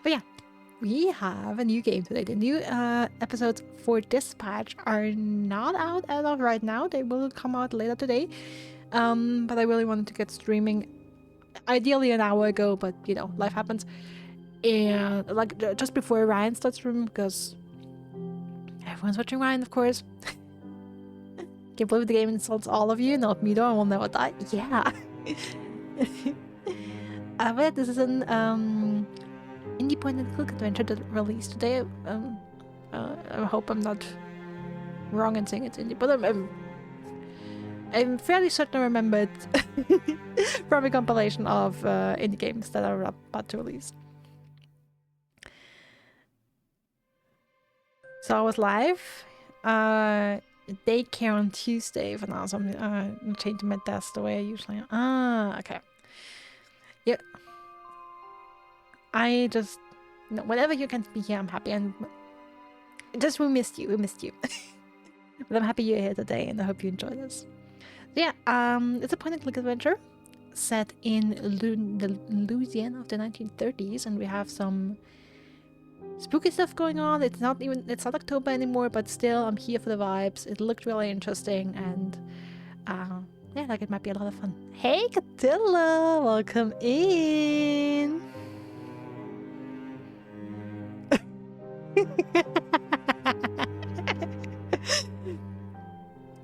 But yeah, we have a new game today. The new episodes for Dispatch are not out as of right now. They will come out later today. But I really wanted to get streaming ideally an hour ago, but you know, life happens. And like just before Ryan starts streaming, because everyone's watching Ryan, of course. Can't believe the game insults all of you, not me though, I will never die. Yeah. But this is an indie point and click adventure that released today. I hope I'm not wrong in saying it's indie, but I'm fairly certain I remember it from a compilation of indie games that are about to release. So I was live. Daycare on Tuesday for now, so I'm changing my desk the way I usually am. Okay. Yep. I just, whenever you can be here, I'm happy, and just we missed you. But I'm happy you're here today, and I hope you enjoy this. So yeah, it's a point-and-click adventure set in Louisiana of the 1930s, and we have some spooky stuff going on. It's not October anymore, but still, I'm here for the vibes. It looked really interesting, and yeah, like it might be a lot of fun. Hey, Catilla, welcome in.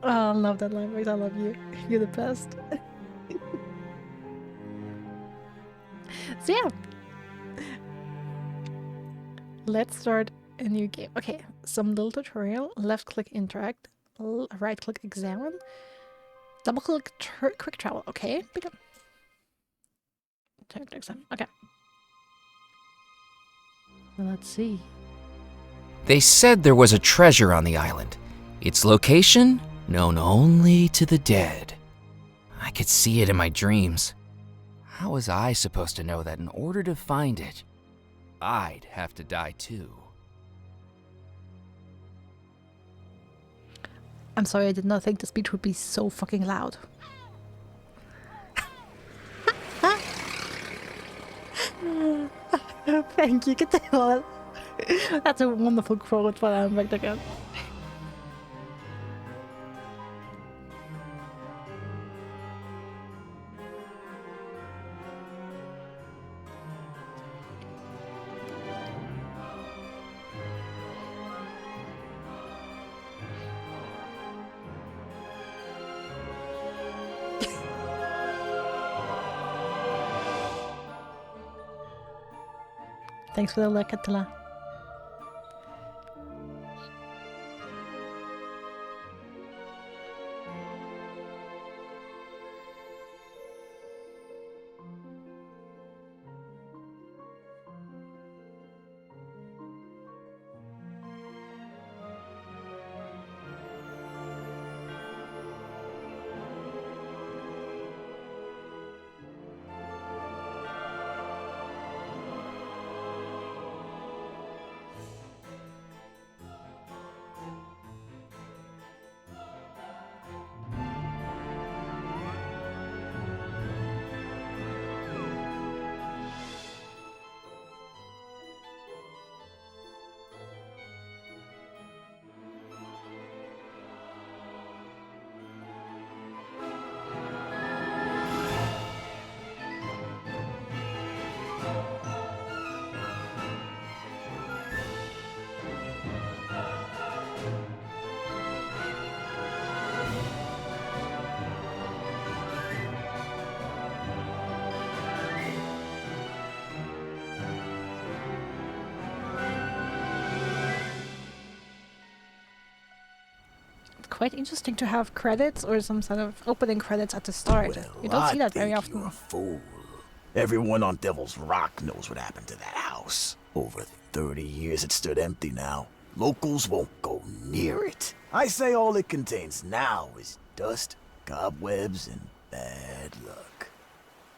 Oh, I love that line. I love you. You're the best. So yeah, let's start a new game. Okay, some little tutorial. Left click interact, right click examine, double click quick travel. Okay, begin. Examine. Okay. Let's see. They said there was a treasure on the island. Its location known only to the dead. I could see it in my dreams. How was I supposed to know that in order to find it, I'd have to die too? I'm sorry, I did not think the speech would be so fucking loud. Thank you, Catilla. That's a wonderful quote for back again. Thanks for the look, Attila. Quite interesting to have credits or some sort of opening credits at the start. Well, you don't see that very You're often. a fool. Everyone on Devil's Rock knows what happened to that house. Over 30 years it stood empty now. Locals won't go near it. I say all it contains now is dust, cobwebs, and bad luck.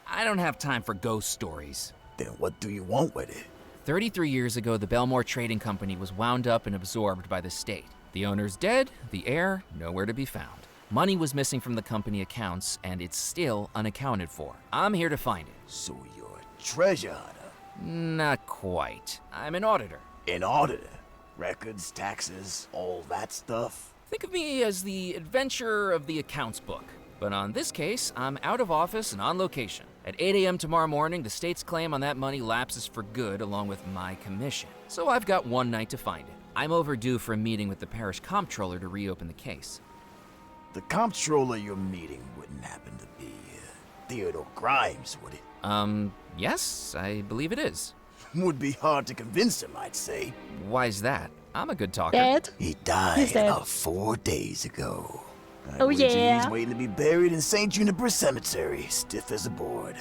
I don't have time for ghost stories. Then what do you want with it? 33 years ago, the Bellemore Trading Company was wound up and absorbed by the state. The owner's dead, the heir nowhere to be found. Money was missing from the company accounts, and it's still unaccounted for. I'm here to find it. So you're a treasure hunter. Not quite. I'm an auditor. An auditor? Records, taxes, all that stuff? Think of me as the adventurer of the accounts book. But on this case, I'm out of office and on location. At 8 a.m. tomorrow morning, the state's claim on that money lapses for good along with my commission. So I've got one night to find it. I'm overdue for a meeting with the parish comptroller to reopen the case. The comptroller you're meeting wouldn't happen to be Theodore Grimes, would it? Yes, I believe it is. Would be hard to convince him, I'd say. Why's that? I'm a good talker. Dead? He died He's dead. about 4 days ago. I Oh, wager yeah. He's waiting to be buried in St. Juniper Cemetery, stiff as a board.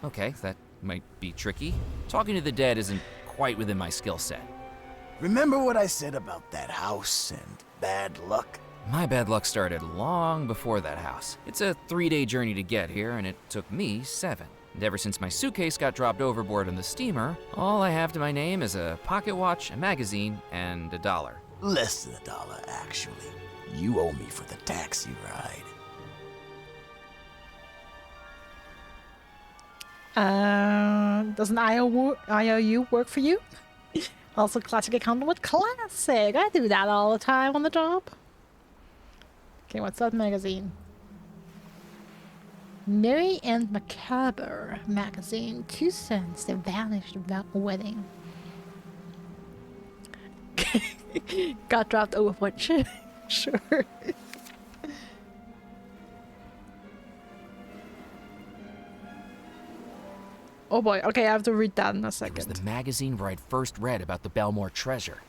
Okay, that might be tricky. Talking to the dead isn't quite within my skill set. Remember what I said about that house and bad luck? My bad luck started long before that house. It's a 3-day journey to get here, and it took me 7. And ever since my suitcase got dropped overboard on the steamer, all I have to my name is a pocket watch, a magazine, and $1. Less than $1, actually. You owe me for the taxi ride. Doesn't IOU work for you? Also, classic accountant with classic. I do that all the time on the job. Okay, what's that magazine? Merry and Macabre magazine. 2 cents. They vanished without a wedding. Got dropped overboard. Sure. Oh boy. Okay, I have to read that in a It second. was the magazine where I'd first read about the Bellemore treasure.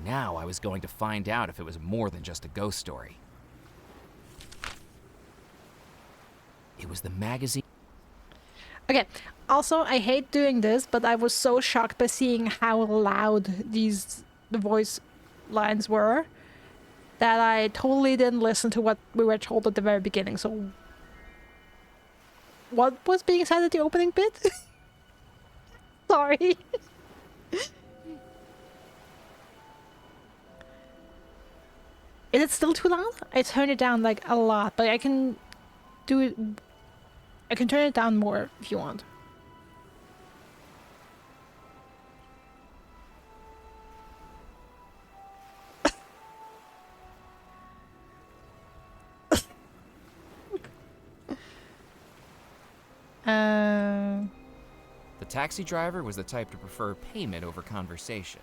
Now I was going to find out if it was more than just a ghost story. It was the magazine. Okay, also, I hate doing this, but I was so shocked by seeing how loud the voice lines were that I totally didn't listen to what we were told at the very beginning. So, what was being said at the opening bit? Sorry. Is it still too loud? I turned it down like a lot, but I can do it. I can turn it down more if you want. The taxi driver was the type to prefer payment over conversation.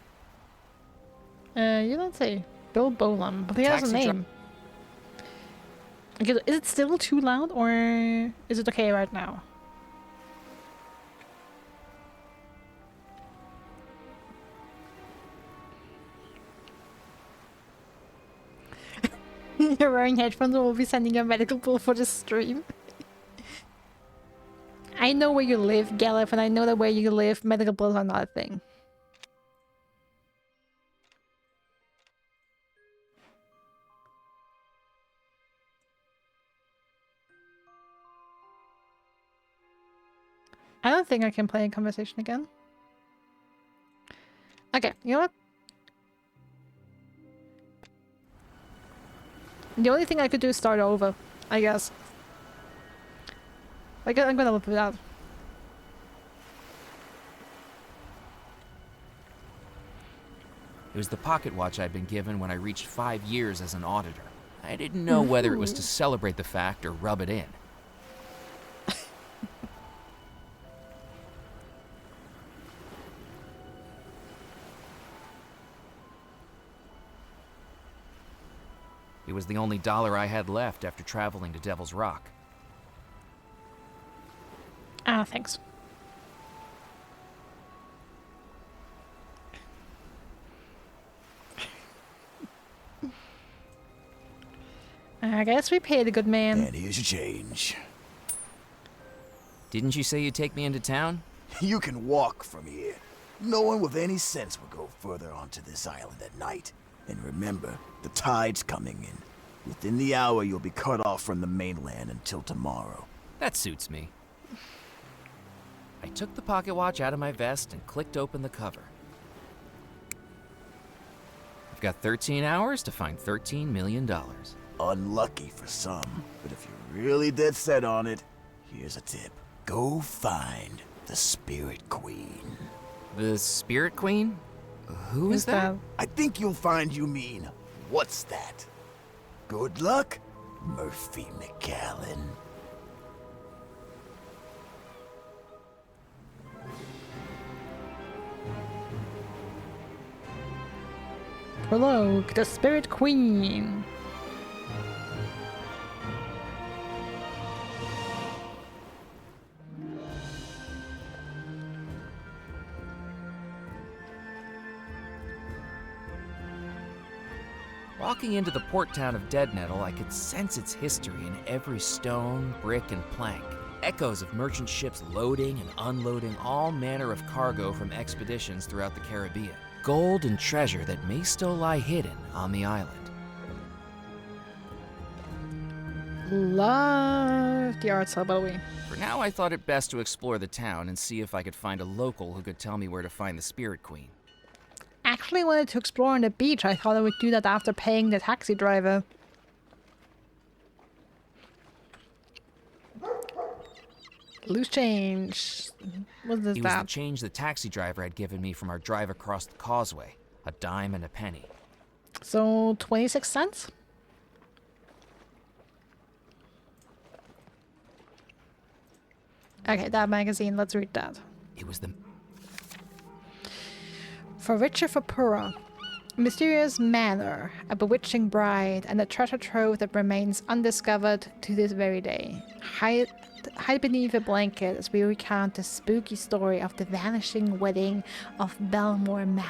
You don't say Bill Bolam, but he has a Taxi name. Okay, is it still too loud, or is it okay right now? You're wearing headphones and we'll be sending you a medical bill for the stream. I know where you live, Galef, and I know that where you live, medical bills are not a thing. I don't think I can play a conversation again. Okay, you know what? The only thing I could do is start over, I guess. I'm gonna live with that. It was the pocket watch I'd been given when I reached 5 years as an auditor. I didn't know whether it was to celebrate the fact or rub it in. It was the only $1 I had left after traveling to Devil's Rock. Ah, thanks. I guess we paid a good man. And here's your change. Didn't you say you'd take me into town? You can walk from here. No one with any sense will go further onto this island at night. And remember, the tide's coming in. Within the hour, you'll be cut off from the mainland until tomorrow. That suits me. I took the pocket watch out of my vest and clicked open the cover. I've got 13 hours to find $13 million. Unlucky for some, but if you're really dead set on it, here's a tip. Go find The Spirit Queen. The Spirit Queen? Who is that? I think you'll find you mean, what's that? Good luck, Murphy McAllen. Prologue, the Spirit Queen. Walking into the port town of Deadnettle, I could sense its history in every stone, brick, and plank. Echoes of merchant ships loading and unloading all manner of cargo from expeditions throughout the Caribbean. Gold and treasure that may still lie hidden on the island. Love the art style, by the way. For now, I thought it best to explore the town and see if I could find a local who could tell me where to find the Spirit Queen. Actually wanted to explore on the beach. I thought I would do that after paying the taxi driver. Loose change. What is It was the that? change the taxi driver had given me from our drive across the causeway. A dime and a penny. So 26 cents? Okay, that magazine, let's read that. It was the... For richer, for poorer. A mysterious manor, a bewitching bride, and a treasure trove that remains undiscovered to this very day. Hide beneath a blanket as we recount the spooky story of the vanishing wedding of Bellemore Manor.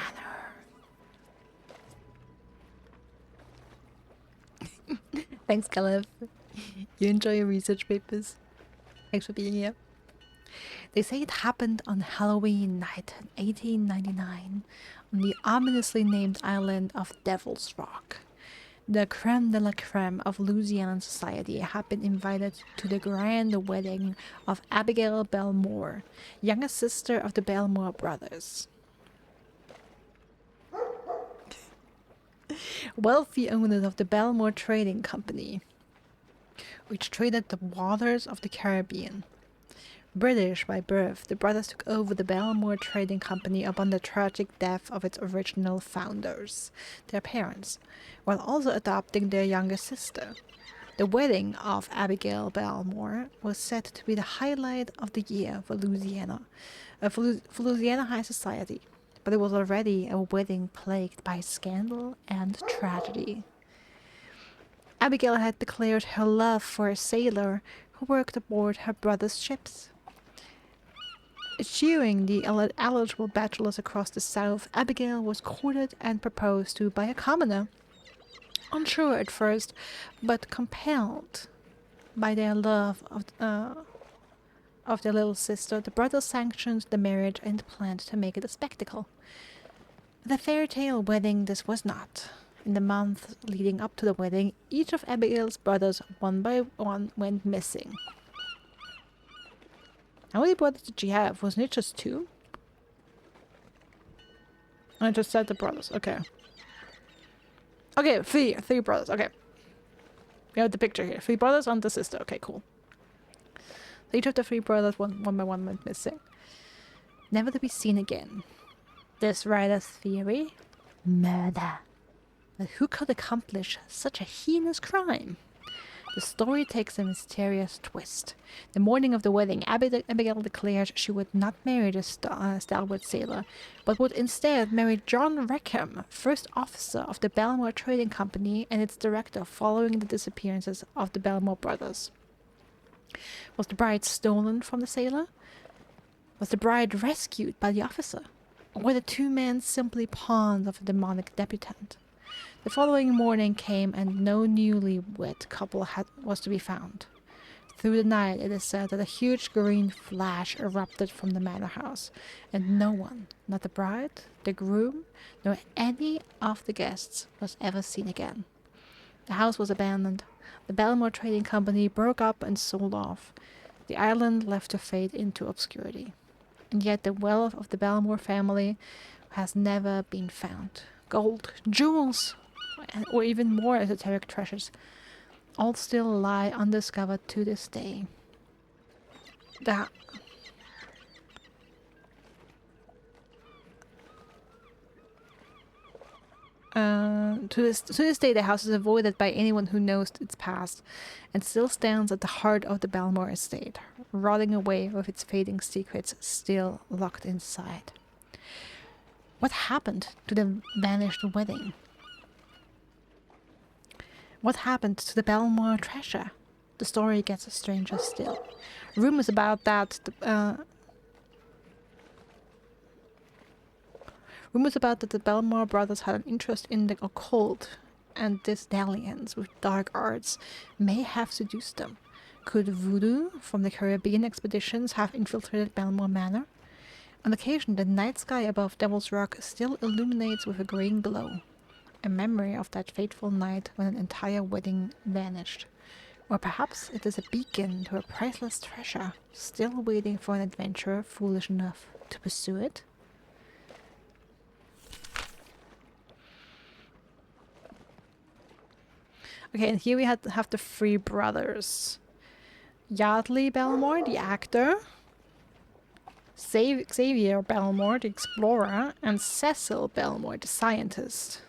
Thanks, Caleb. You enjoy your research papers. Thanks for being here. They say it happened on Halloween night in 1899 on the ominously named island of Devil's Rock. The creme de la creme of Louisiana society had been invited to the grand wedding of Abigail Bellemore, youngest sister of the Bellemore brothers. Wealthy owners of the Bellemore Trading Company, which traded the waters of the Caribbean. British by birth, the brothers took over the Bellemore Trading Company upon the tragic death of its original founders, their parents, while also adopting their younger sister. The wedding of Abigail Bellemore was said to be the highlight of the year for Louisiana, for Louisiana high society, but it was already a wedding plagued by scandal and tragedy. Abigail had declared her love for a sailor who worked aboard her brother's ships. Eschewing the eligible bachelors across the South, Abigail was courted and proposed to by a commoner. Unsure at first, but compelled by their love of their little sister, the brothers sanctioned the marriage and planned to make it a spectacle. The fairy tale wedding this was not. In the months leading up to the wedding, each of Abigail's brothers, one by one, went missing. How many brothers did she have? Wasn't it just two? I just said the brothers. Okay. Okay, three brothers. Okay. We have the picture here. 3 brothers and the sister. Okay, cool. So each of the 3 brothers, one by one, went missing, never to be seen again. This writer's theory: murder. But who could accomplish such a heinous crime? The story takes a mysterious twist. The morning of the wedding, Abigail declared she would not marry the stalwart sailor, but would instead marry John Rackham, first officer of the Bellemore Trading Company and its director following the disappearances of the Bellemore brothers. Was the bride stolen from the sailor? Was the bride rescued by the officer? Or were the 2 men simply pawns of a demonic debutante? The following morning came and no newlywed couple was to be found. Through the night, it is said that a huge green flash erupted from the manor house, and no one, not the bride, the groom, nor any of the guests, was ever seen again. The house was abandoned. The Bellemore Trading Company broke up and sold off. The island left to fade into obscurity. And yet the wealth of the Bellemore family has never been found. Gold, jewels, or even more esoteric treasures all still lie undiscovered to this day. to this day, the house is avoided by anyone who knows its past, and still stands at the heart of the Bellemore estate, rotting away with its fading secrets still locked inside. What happened to the vanished wedding? What happened to the Bellemore treasure? The story gets stranger still. Rumors about that the Bellemore brothers had an interest in the occult, and this dalliance with dark arts may have seduced them. Could voodoo from the Caribbean expeditions have infiltrated Bellemore Manor? On occasion, the night sky above Devil's Rock still illuminates with a green glow, a memory of that fateful night when an entire wedding vanished. Or perhaps it is a beacon to a priceless treasure, still waiting for an adventurer foolish enough to pursue it? Okay, and here we have the three brothers. Yardley Bellemore, the actor, Xavier Bellemore, the explorer, and Cecil Bellemore, the scientist.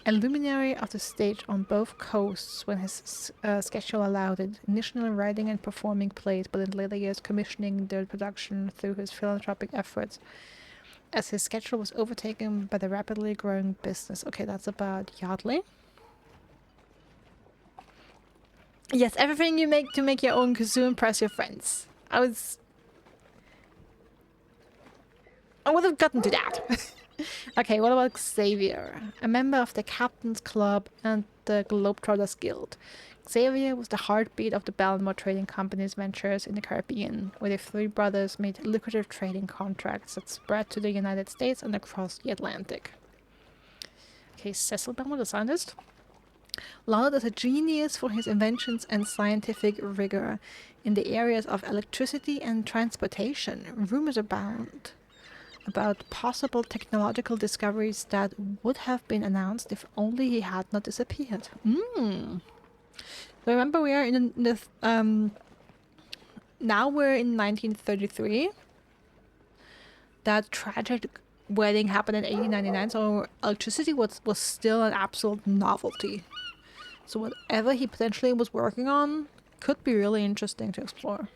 A luminary of the stage on both coasts when his schedule allowed it, initially writing and performing plays, but in later years commissioning their production through his philanthropic efforts, as his schedule was overtaken by the rapidly growing business. Okay, that's about Yardley. Yes, everything you make to make your own kazoo, impress your friends. I would have gotten to that. Okay, what about Xavier? A member of the Captain's Club and the Globetrotters Guild. Xavier was the heartbeat of the Bellemore Trading Company's ventures in the Caribbean, where the three brothers made lucrative trading contracts that spread to the United States and across the Atlantic. Okay, Cecil Bellemore, the scientist. Lauded as a genius for his inventions and scientific rigor in the areas of electricity and transportation, rumors abound about possible technological discoveries that would have been announced if only he had not disappeared. Remember, we are in the now we're in 1933. That tragic wedding happened in 1899, so electricity was still an absolute novelty. So whatever he potentially was working on could be really interesting to explore.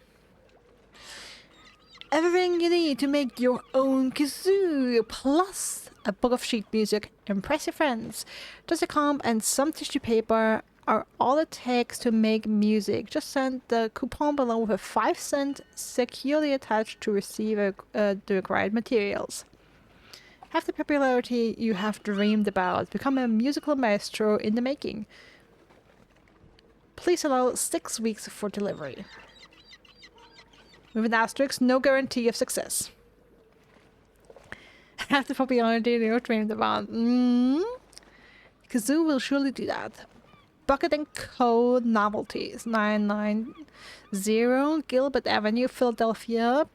Everything you need to make your own kazoo, plus a book of sheet music, impress your friends. Just a comb and some tissue paper are all it takes to make music. Just send the coupon below with a 5-cent securely attached to receive the required materials. Have the popularity you have dreamed about. Become a musical maestro in the making. Please allow 6 weeks for delivery. With an asterisk, no guarantee of success. Have the popularity you dreamed about. Kazoo will surely do that. Bucket and Code Novelties, 990 Gilbert Avenue, Philadelphia,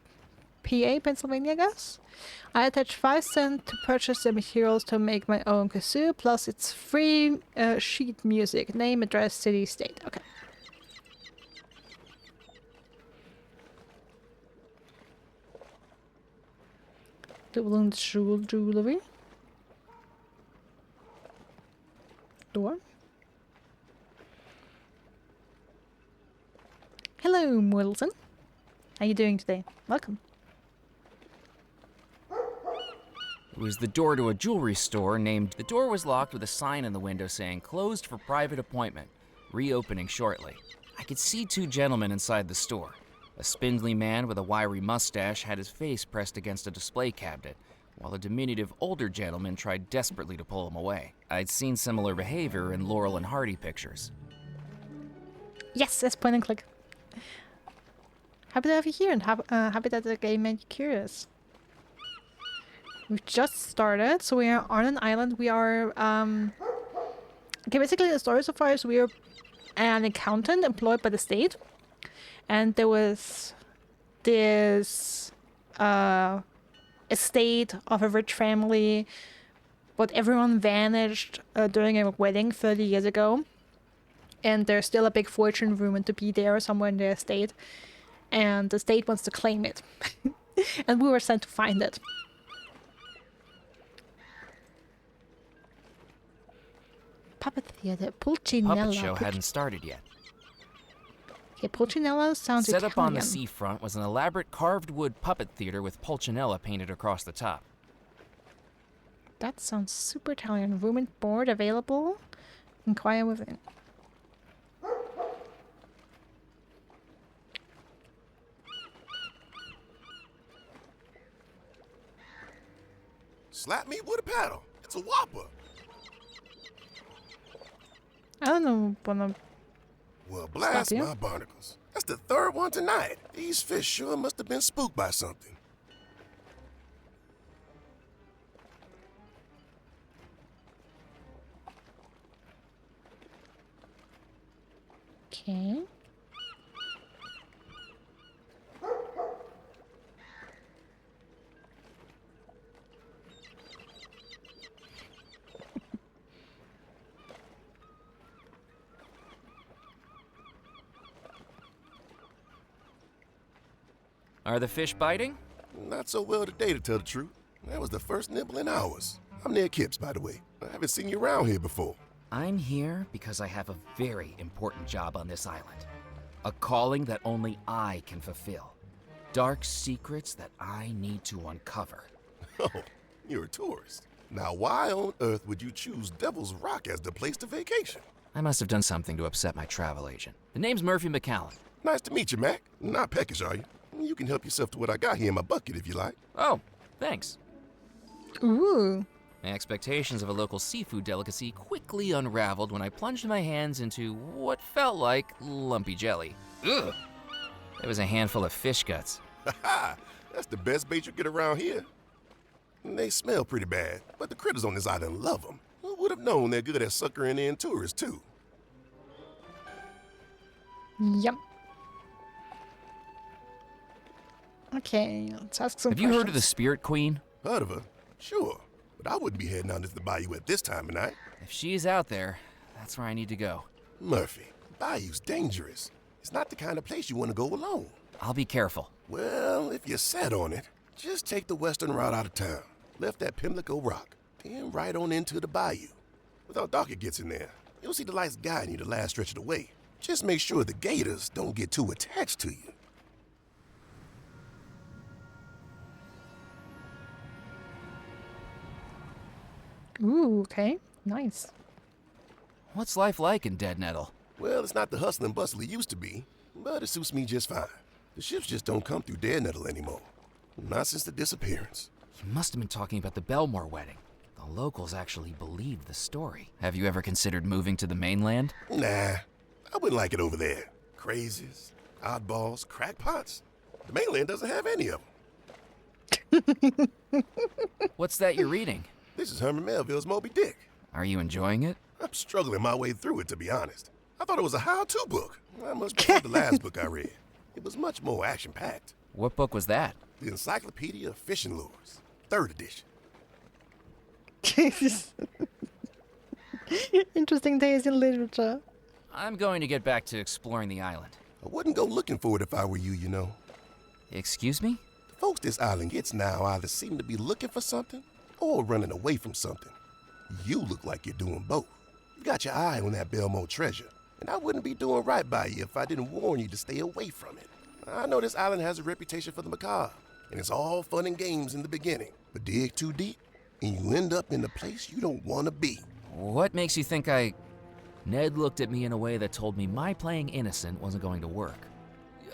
PA, Pennsylvania, I guess. I attach 5 cents to purchase the materials to make my own kazoo, plus it's free sheet music. Name, address, city, state. Okay. Dublin Jewelry. Door. Hello, Wilson. How you doing today? Welcome. It was the door to a jewelry store named... The door was locked with a sign in the window saying, "Closed for private appointment. Reopening shortly." I could see 2 gentlemen inside the store. A spindly man with a wiry mustache had his face pressed against a display cabinet, while a diminutive older gentleman tried desperately to pull him away. I'd seen similar behavior in Laurel and Hardy pictures. Yes, that's point and click. Happy to have you here, and happy that the game made you curious. We've just started, so we are on an island. We are, okay, basically the story so far is we are an accountant employed by the state. And there was this estate of a rich family, but everyone vanished during a wedding 30 years ago. And there's still a big fortune rumored to be there somewhere in the estate. And the state wants to claim it. And we were sent to find it. puppet theater. Pulcinella. Puppet show hadn't started yet. Okay, Pulcinella sounds Set Italian. up on the seafront was an elaborate carved wood puppet theater with Pulcinella painted across the top. That sounds super Italian. Room and board available. Inquire within. Slap me with a paddle. It's a whopper. I don't know. Wanna... Well, blast Slap you? my barnacles. That's the third one tonight. These fish sure must have been spooked by something. Okay. Are the fish biting? Not so well today, to tell the truth. That was the first nibble in hours. I'm near Kip's, by the way. I haven't seen you around here before. I'm here because I have a very important job on this island. A calling that only I can fulfill. Dark secrets that I need to uncover. Oh, you're a tourist. Now, why on earth would you choose Devil's Rock as the place to vacation? I must have done something to upset my travel agent. The name's Murphy McCallan. Nice to meet you, Mac. Not peckish, are you? You can help yourself to what I got here in my bucket if you like. Oh, thanks. Ooh. My expectations of a local seafood delicacy quickly unraveled when I plunged my hands into what felt like lumpy jelly. Ugh! It was a handful of fish guts. Ha! That's the best bait you get around here. They smell pretty bad, but the critters on this island love them. Who would have known they're good at suckering in tourists, too? Yum. Okay, let's ask some Have you heard of the questions. Spirit Queen? Heard of her? Sure. But I wouldn't be heading out into the bayou at this time of night. If she's out there, that's where I need to go. Murphy, bayou's dangerous. It's not the kind of place you want to go alone. I'll be careful. Well, if you're set on it, just take the western route out of town. Left at Pimlico Rock, then right on into the bayou. Without dark it gets in there, you'll see the lights guiding you the last stretch of the way. Just make sure the gators don't get too attached to you. Ooh, okay. Nice. What's life like in Dead Nettle? Well, it's not the hustle and bustle it used to be, but it suits me just fine. The ships just don't come through Dead Nettle anymore. Not since the disappearance. You must have been talking about the Bellemore wedding. The locals actually believed the story. Have you ever considered moving to the mainland? Nah, I wouldn't like it over there. Crazies, oddballs, crackpots. The mainland doesn't have any of them. What's that you're reading? This is Herman Melville's Moby Dick. Are you enjoying it? I'm struggling my way through it, to be honest. I thought it was a how-to book. I must prefer the last book I read. It was much more action-packed. What book was that? The Encyclopedia of Fishing Lures, 3rd edition. Interesting taste in literature. I'm going to get back to exploring the island. I wouldn't go looking for it if I were you, you know. Excuse me? The folks this island gets now either seem to be looking for something or running away from something. You look like you're doing both. You got your eye on that Bellemore treasure, and I wouldn't be doing right by you if I didn't warn you to stay away from it. I know this island has a reputation for the macabre, and it's all fun and games in the beginning, but dig too deep, and you end up in a place you don't want to be. What makes you think I... Ned looked at me in a way that told me my playing innocent wasn't going to work.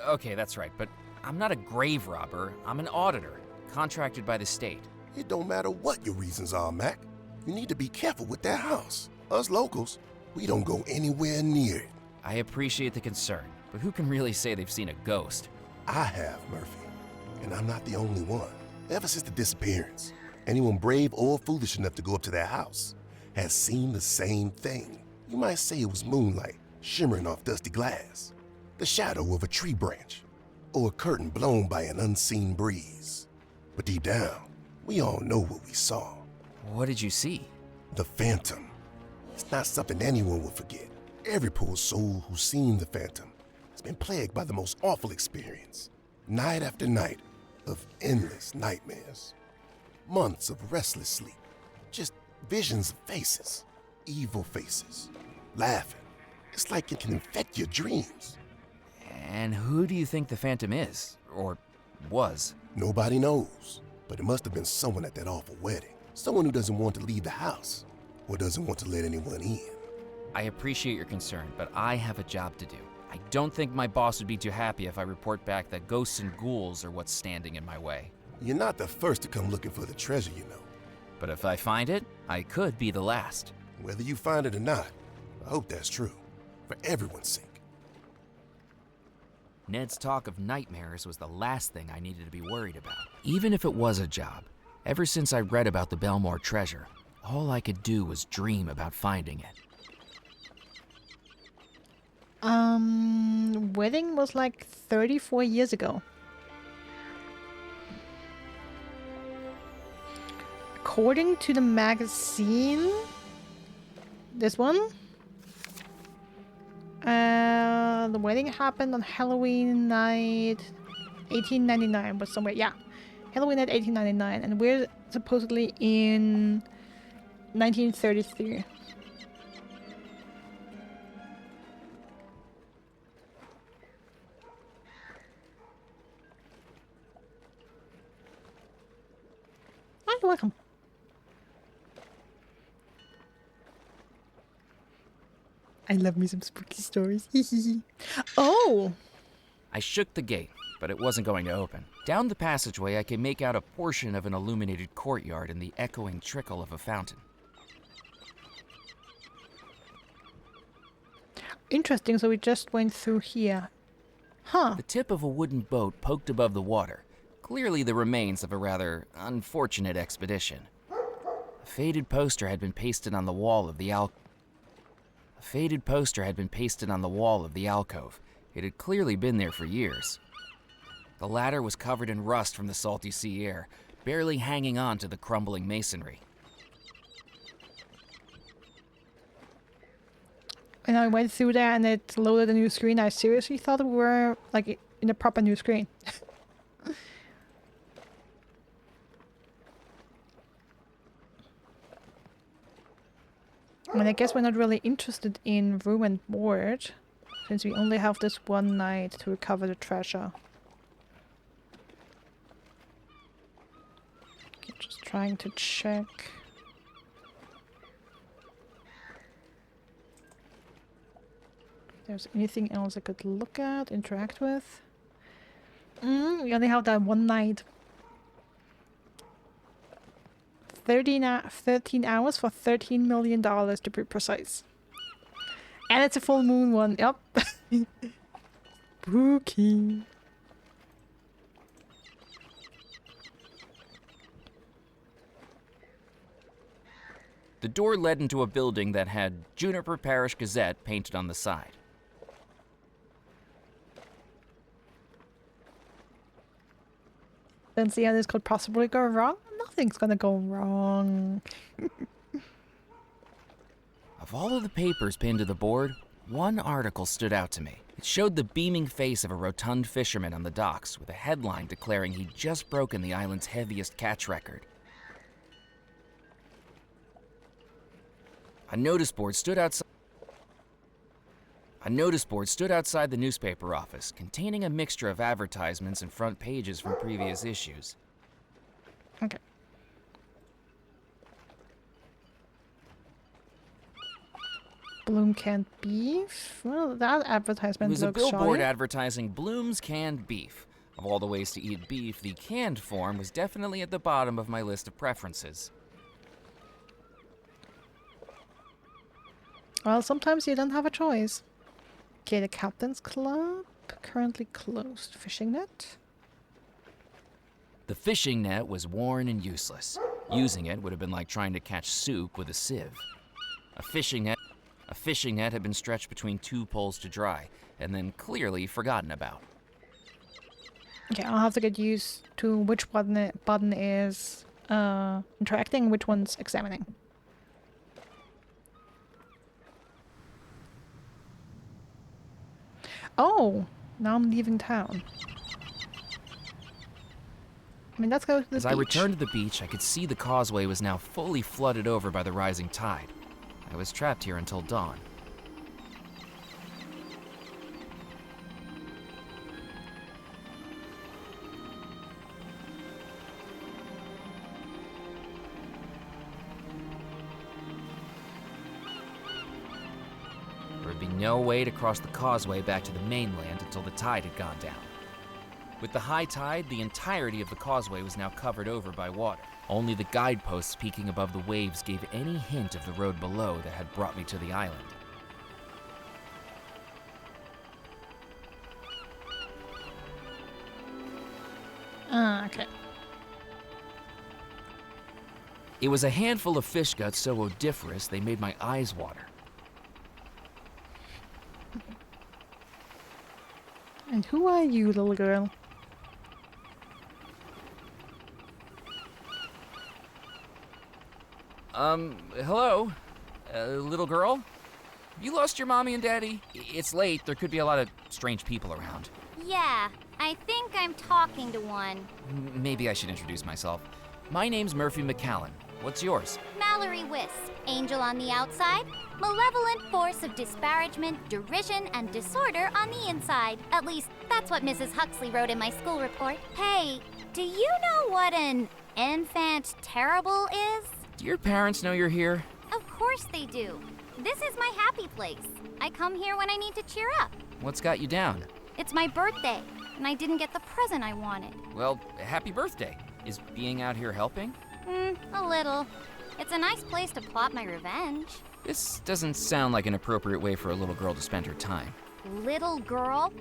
Okay, that's right, but I'm not a grave robber. I'm an auditor, contracted by the state. It don't matter what your reasons are, Mac. You need to be careful with that house. Us locals, we don't go anywhere near it. I appreciate the concern, but who can really say they've seen a ghost? I have, Murphy, and I'm not the only one. Ever since the disappearance, anyone brave or foolish enough to go up to that house has seen the same thing. You might say it was moonlight shimmering off dusty glass, the shadow of a tree branch, or a curtain blown by an unseen breeze. But deep down, we all know what we saw. What did you see? The Phantom. It's not something anyone will forget. Every poor soul who's seen the Phantom has been plagued by the most awful experience. Night after night of endless nightmares. Months of restless sleep. Just visions of faces. Evil faces. Laughing. It's like it can infect your dreams. And who do you think the Phantom is? Or was? Nobody knows. But it must have been someone at that awful wedding. Someone who doesn't want to leave the house. Or doesn't want to let anyone in. I appreciate your concern, but I have a job to do. I don't think my boss would be too happy if I report back that ghosts and ghouls are what's standing in my way. You're not the first to come looking for the treasure, you know. But if I find it, I could be the last. Whether you find it or not, I hope that's true. For everyone's sake. Ned's talk of nightmares was the last thing I needed to be worried about. Even if it was a job, ever since I read about the Bellemore treasure, all I could do was dream about finding it. Wedding was like 34 years ago. According to the magazine, this one, the wedding happened on Halloween night, 1899, but somewhere, yeah, Halloween night 1899, and we're supposedly in 1933. Oh, you're welcome. I love me some spooky stories. Oh! I shook the gate, but it wasn't going to open. Down the passageway, I could make out a portion of an illuminated courtyard and the echoing trickle of a fountain. Interesting, so we just went through here. Huh. The tip of a wooden boat poked above the water, clearly the remains of a rather unfortunate expedition. A faded poster had been pasted on the wall of the alcove. It had clearly been there for years. The ladder was covered in rust from the salty sea air, barely hanging on to the crumbling masonry. And I went through there and it loaded a new screen. I seriously thought we were like in a proper new screen. I mean, I guess we're not really interested in room and board, since we only have this one night to recover the treasure. Okay, just trying to check. If there's anything else I could look at, interact with. We only have that one night. 13 hours for $13 million to be precise. And it's a full moon one. Yep. Spooky. The door led into a building that had Juniper Parish Gazette painted on the side. Don't see how this could possibly go wrong. Nothing's gonna go wrong. Of all of the papers pinned to the board, one article stood out to me. It showed the beaming face of a rotund fisherman on the docks with a headline declaring he'd just broken the island's heaviest catch record. A notice board stood outside the newspaper office, containing a mixture of advertisements and front pages from previous issues. Okay. Bloom canned beef? Well, that advertisement It was a looks billboard shoddy. advertising Bloom's canned beef. Of all the ways to eat beef, the canned form was definitely at the bottom of my list of preferences. Well, sometimes you don't have a choice. Okay, the Captain's Club. Currently closed. Fishing net. The fishing net was worn and useless. Using it would have been like trying to catch soup with a sieve. A fishing net had been stretched between two poles to dry, and then clearly forgotten about. Okay, I'll have to get used to which button is interacting, which one's examining. Oh, now I'm leaving town. I mean, let's go to the beach. As I returned to the beach, I could see the causeway was now fully flooded over by the rising tide. I was trapped here until dawn. There would be no way to cross the causeway back to the mainland until the tide had gone down. With the high tide, the entirety of the causeway was now covered over by water. Only the guideposts peeking above the waves gave any hint of the road below that had brought me to the island. Okay. It was a handful of fish guts so odoriferous they made my eyes water. And who are you, little girl? Hello? Little girl? Have you lost your mommy and daddy? It's late, there could be a lot of strange people around. Yeah, I think I'm talking to one. Maybe I should introduce myself. My name's Murphy McCallan. What's yours? Mallory Wisp, angel on the outside, malevolent force of disparagement, derision, and disorder on the inside. At least, that's what Mrs. Huxley wrote in my school report. Hey, do you know what an enfant terrible is? Do your parents know you're here? Of course they do. This is my happy place. I come here when I need to cheer up. What's got you down? It's my birthday, and I didn't get the present I wanted. Well, happy birthday. Is being out here helping? A little. It's a nice place to plot my revenge. This doesn't sound like an appropriate way for a little girl to spend her time. Little girl?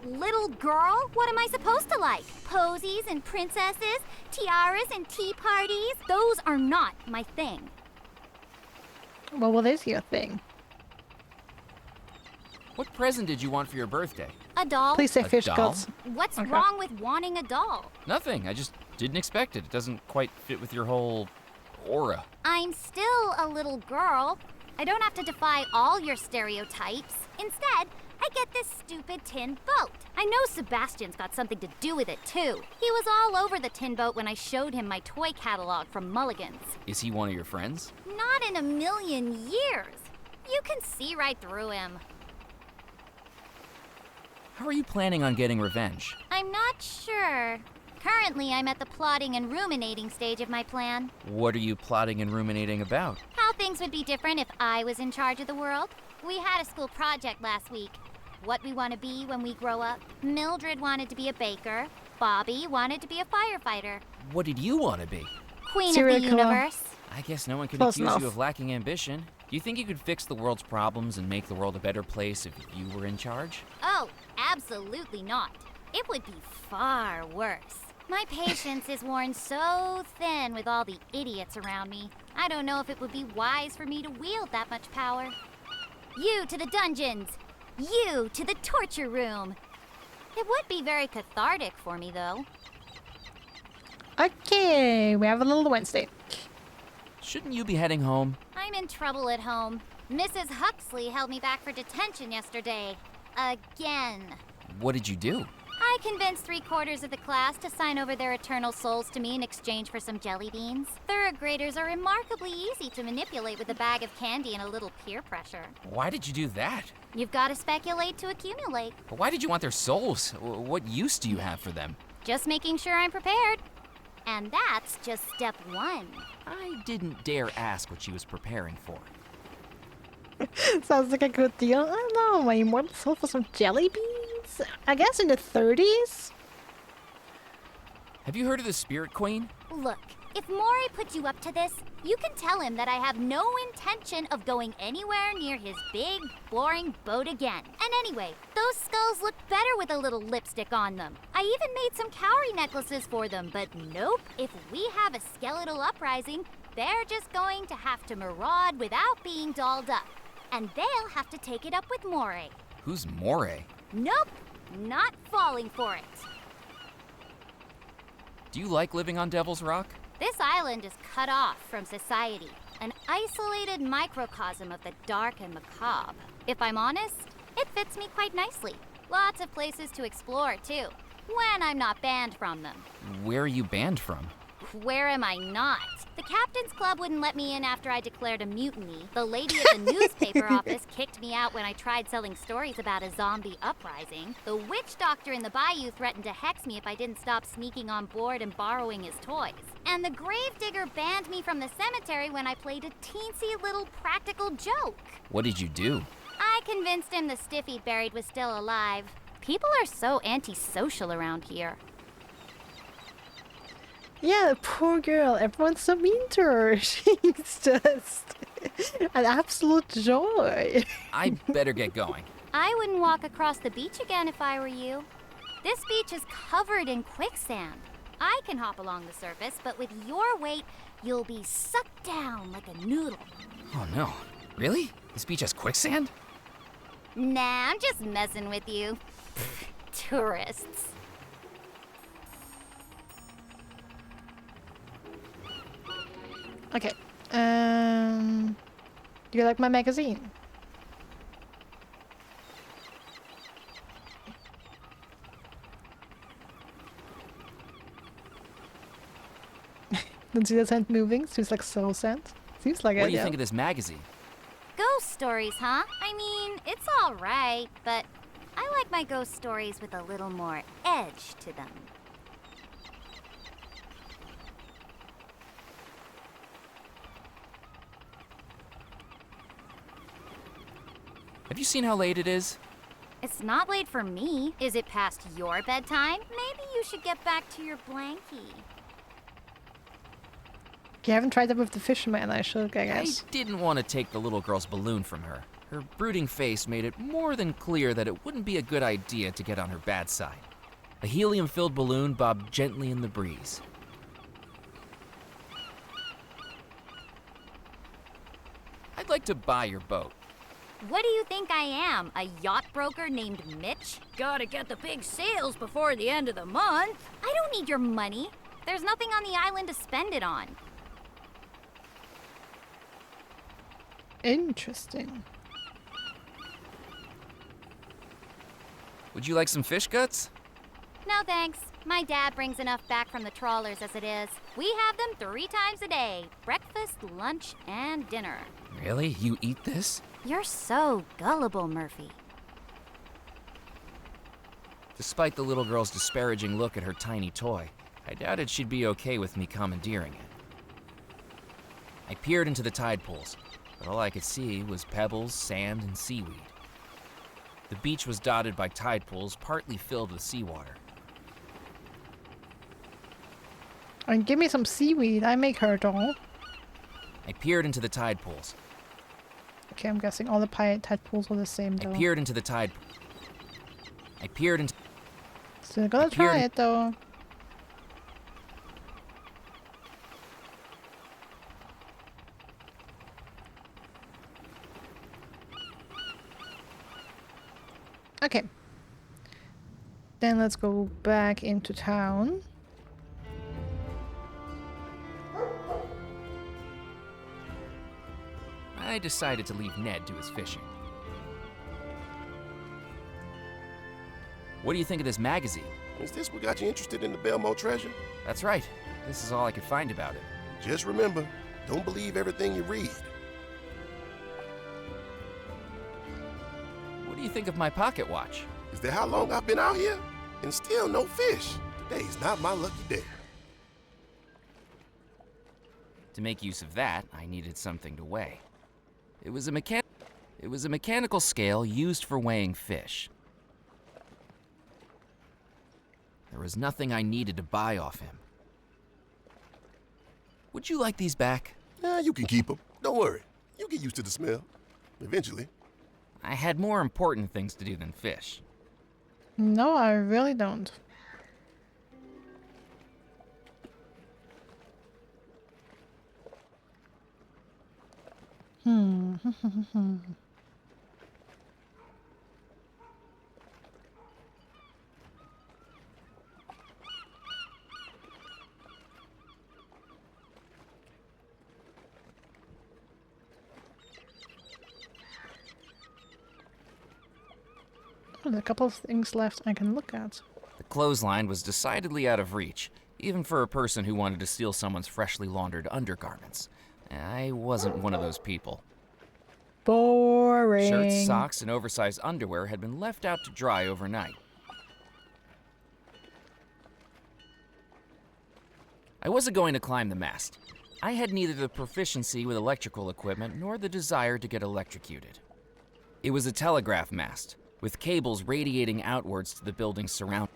Little girl? What am I supposed to like? Posies and princesses? Tiaras and tea parties? Those are not my thing. Well, what is your thing? What present did you want for your birthday? A doll? Please say A fish doll? guts. What's Okay. wrong with wanting a doll? Nothing. I just didn't expect it. It doesn't quite fit with your whole aura. I'm still a little girl. I don't have to defy all your stereotypes. Instead, I get this stupid tin boat. I know Sebastian's got something to do with it, too. He was all over the tin boat when I showed him my toy catalog from Mulligan's. Is he one of your friends? Not in a million years. You can see right through him. How are you planning on getting revenge? I'm not sure. Currently, I'm at the plotting and ruminating stage of my plan. What are you plotting and ruminating about? How things would be different if I was in charge of the world. We had a school project last week. What we want to be when we grow up. Mildred wanted to be a baker. Bobby wanted to be a firefighter. What did you want to be? Queen Serial of the killer. universe. I guess no one can Close accuse enough. you of lacking ambition. Do you think you could fix the world's problems and make the world a better place if you were in charge? Oh, absolutely not. It would be far worse. My patience is worn so thin with all the idiots around me. I don't know if it would be wise for me to wield that much power. You to the dungeons! You to the torture room! It would be very cathartic for me, though. Okay, we have a little Wednesday. Shouldn't you be heading home? I'm in trouble at home. Mrs. Huxley held me back for detention yesterday. Again. What did you do? I convinced 3/4 of the class to sign over their eternal souls to me in exchange for some jelly beans. Third graders are remarkably easy to manipulate with a bag of candy and a little peer pressure. Why did you do that? You've got to speculate to accumulate. Why did you want their souls? What use do you have for them? Just making sure I'm prepared. And that's just step one. I didn't dare ask what she was preparing for. Sounds like a good deal. I don't know, my immortal soul for some jelly beans? I guess in the 30s? Have you heard of the Spirit Queen? Look, if Maury put you up to this, you can tell him that I have no intention of going anywhere near his big, boring boat again. And anyway, those skulls look better with a little lipstick on them. I even made some cowrie necklaces for them, but nope. If we have a skeletal uprising, they're just going to have to maraud without being dolled up. And they'll have to take it up with Maury. Who's Moray? Nope, not falling for it. Do you like living on Devil's Rock? This island is cut off from society, an isolated microcosm of the dark and macabre. If I'm honest, it fits me quite nicely. Lots of places to explore, too, when I'm not banned from them. Where are you banned from? Where am I not? The captain's club wouldn't let me in after I declared a mutiny. The lady at the newspaper office kicked me out when I tried selling stories about a zombie uprising. The witch doctor in the bayou threatened to hex me if I didn't stop sneaking on board and borrowing his toys. And the gravedigger banned me from the cemetery when I played a teensy little practical joke. What did you do? I convinced him the stiff he'd buried was still alive. People are so antisocial around here. Yeah, poor girl. Everyone's so mean to her. She's just an absolute joy. I better get going. I wouldn't walk across the beach again if I were you. This beach is covered in quicksand. I can hop along the surface, but with your weight, you'll be sucked down like a noodle. Oh no. Really? This beach has quicksand? Nah, I'm just messing with you. Tourists. Okay. Do you like my magazine? Don't see the scent moving? Seems like soul scent. Seems like it. What do you Yeah. think of this magazine? Ghost stories, huh? I mean, it's all right, but I like my ghost stories with a little more edge to them. Have you seen how late it is? It's not late for me. Is it past your bedtime? Maybe you should get back to your blankie. You haven't tried that with the fisherman, I should, I guess. I didn't want to take the little girl's balloon from her. Her brooding face made it more than clear that it wouldn't be a good idea to get on her bad side. A helium-filled balloon bobbed gently in the breeze. I'd like to buy your boat. What do you think I am? A yacht broker named Mitch? Gotta get the big sales before the end of the month. I don't need your money. There's nothing on the island to spend it on. Interesting. Would you like some fish guts? No thanks. My dad brings enough back from the trawlers as it is. We have them 3 times a day. Breakfast, lunch, and dinner. Really? You eat this? You're so gullible, Murphy. Despite the little girl's disparaging look at her tiny toy, I doubted she'd be okay with me commandeering it. I peered into the tide pools, but all I could see was pebbles, sand, and seaweed. The beach was dotted by tide pools, partly filled with seawater. And give me some seaweed. I make her doll. I peered into the tide pools. Okay, I'm guessing all the tide pools are the same though. I peered into... Still gotta try it though. Okay. Then let's go back into town. I decided to leave Ned to his fishing. What do you think of this magazine? Is this what got you interested in the Bellemore treasure? That's right. This is all I could find about it. Just remember, don't believe everything you read. What do you think of my pocket watch? Is that how long I've been out here? And still no fish. Today's not my lucky day. To make use of that, I needed something to weigh. It was a mechanical scale used for weighing fish. There was nothing I needed to buy off him. Would you like these back? You can keep them. Don't worry. You'll get used to the smell. Eventually. I had more important things to do than fish. No, I really don't. There's a couple of things left I can look at. The clothesline was decidedly out of reach, even for a person who wanted to steal someone's freshly laundered undergarments. I wasn't one of those people. Boring. Shirts, socks, and oversized underwear had been left out to dry overnight. I wasn't going to climb the mast. I had neither the proficiency with electrical equipment nor the desire to get electrocuted. It was a telegraph mast, with cables radiating outwards to the buildings surrounding.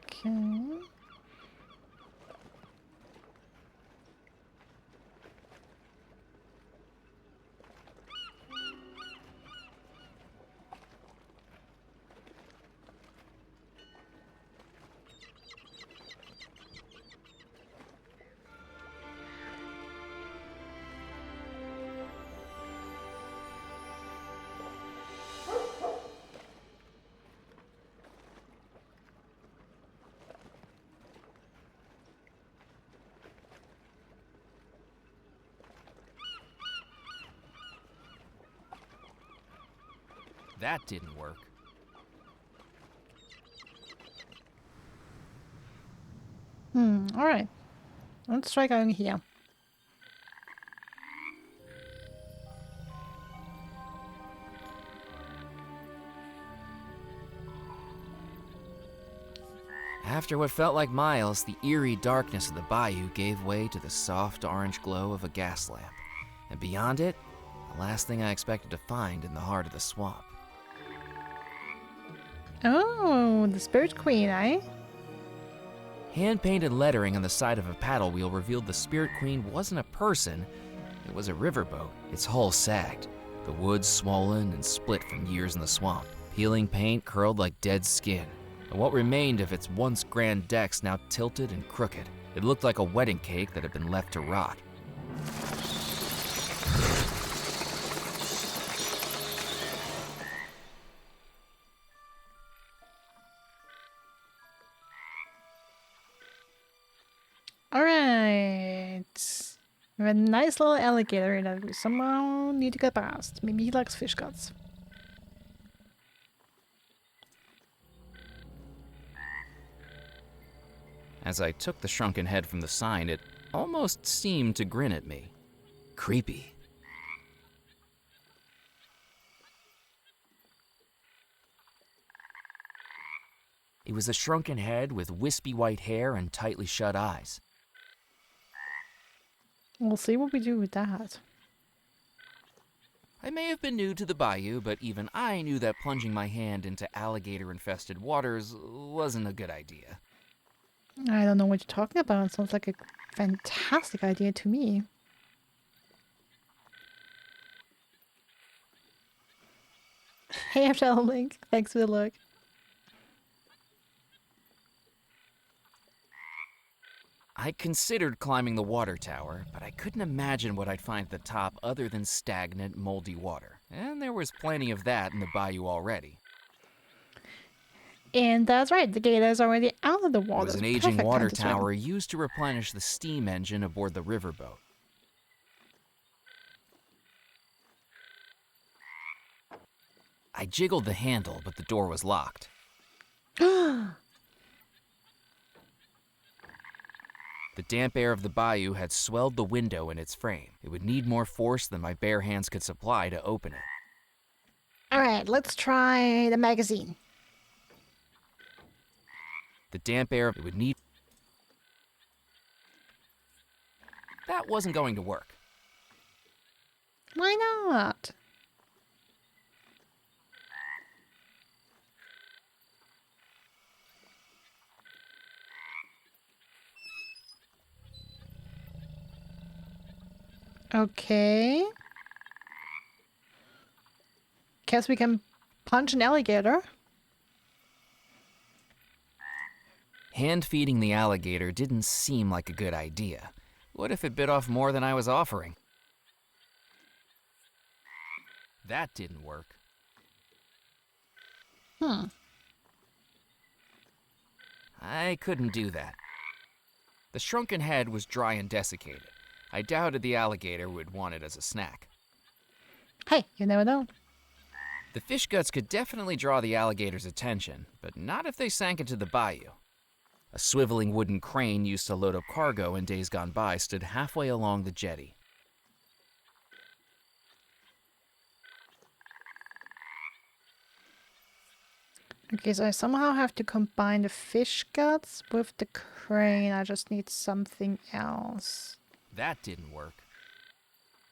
Okay. That didn't work. Alright. Let's try going here. After what felt like miles, the eerie darkness of the bayou gave way to the soft orange glow of a gas lamp. And beyond it, the last thing I expected to find in the heart of the swamp. Oh, the Spirit Queen, eh? Hand-painted lettering on the side of a paddle wheel revealed the Spirit Queen wasn't a person, it was a riverboat. Its hull sagged, the wood swollen and split from years in the swamp. Peeling paint curled like dead skin, and what remained of its once grand decks now tilted and crooked. It looked like a wedding cake that had been left to rot. Alright. We have a nice little alligator that we somehow need to get past. Maybe he likes fish guts. As I took the shrunken head from the sign, it almost seemed to grin at me. Creepy. It was a shrunken head with wispy white hair and tightly shut eyes. We'll see what we do with that. I may have been new to the bayou, but even I knew that plunging my hand into alligator-infested waters wasn't a good idea. I don't know what you're talking about. It sounds like a fantastic idea to me. Hey, Shadow Link. Thanks for the look. I considered climbing the water tower, but I couldn't imagine what I'd find at the top other than stagnant, moldy water. And there was plenty of that in the bayou already. And that's right, the gator is already out of the It water. was an aging water tower used to replenish the steam engine aboard the riverboat. I jiggled the handle, but the door was locked. The damp air of the bayou had swelled the window in its frame. It would need more force than my bare hands could supply to open it. Alright, let's try the magazine. The damp air, it would need... That wasn't going to work. Why not? Okay. Guess we can punch an alligator. Hand feeding the alligator didn't seem like a good idea. What if it bit off more than I was offering? That didn't work. I couldn't do that. The shrunken head was dry and desiccated. I doubted the alligator would want it as a snack. Hey, you never know. The fish guts could definitely draw the alligator's attention, but not if they sank into the bayou. A swiveling wooden crane used to load up cargo in days gone by stood halfway along the jetty. Okay, so I somehow have to combine the fish guts with the crane. I just need something else. That didn't work.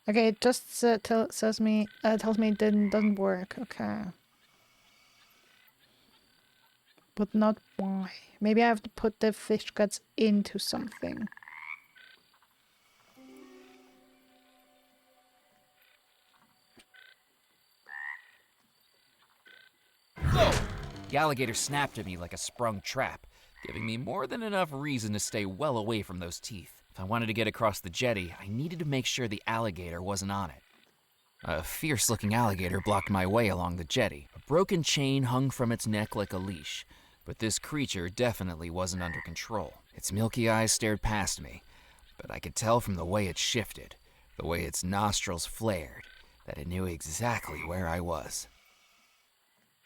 Okay, it just tells me it doesn't work. Okay, but not why. Maybe I have to put the fish guts into something. The alligator snapped at me like a sprung trap, giving me more than enough reason to stay well away from those teeth. If I wanted to get across the jetty, I needed to make sure the alligator wasn't on it. A fierce-looking alligator blocked my way along the jetty. A broken chain hung from its neck like a leash, but this creature definitely wasn't under control. Its milky eyes stared past me, but I could tell from the way it shifted, the way its nostrils flared, that it knew exactly where I was.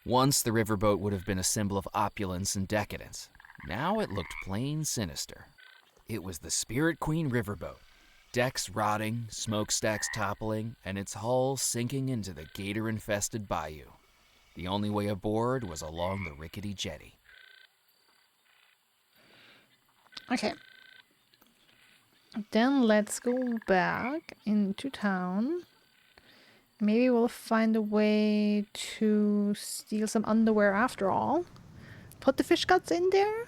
Once, the riverboat would have been a symbol of opulence and decadence. Now it looked plain sinister. It was the Spirit Queen riverboat, decks rotting, smokestacks toppling, and its hull sinking into the gator-infested bayou. The only way aboard was along the rickety jetty. Okay. Then let's go back into town. Maybe we'll find a way to steal some underwear after all. Put the fish guts in there.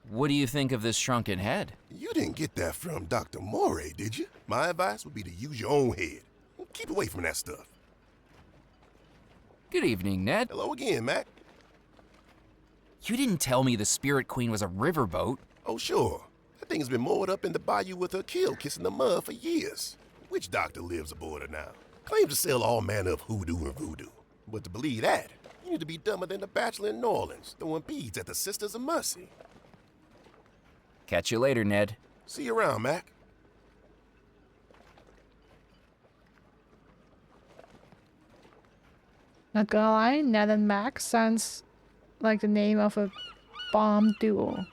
What do you think of this shrunken head? You didn't get that from Dr. Moray, did you? My advice would be to use your own head. Keep away from that stuff. Good evening, Ned. Hello again, Mac. You didn't tell me the Spirit Queen was a riverboat. Oh, sure. That thing's been moored up in the bayou with her keel kissing the mud for years. Which doctor lives aboard her now? Claims to sell all manner of hoodoo and voodoo. But to believe that, you need to be dumber than the bachelor in New Orleans, throwing beads at the Sisters of Mercy. Catch you later, Ned. See you around, Mac. Not gonna lie, Ned and Max sounds like the name of a bomb duo.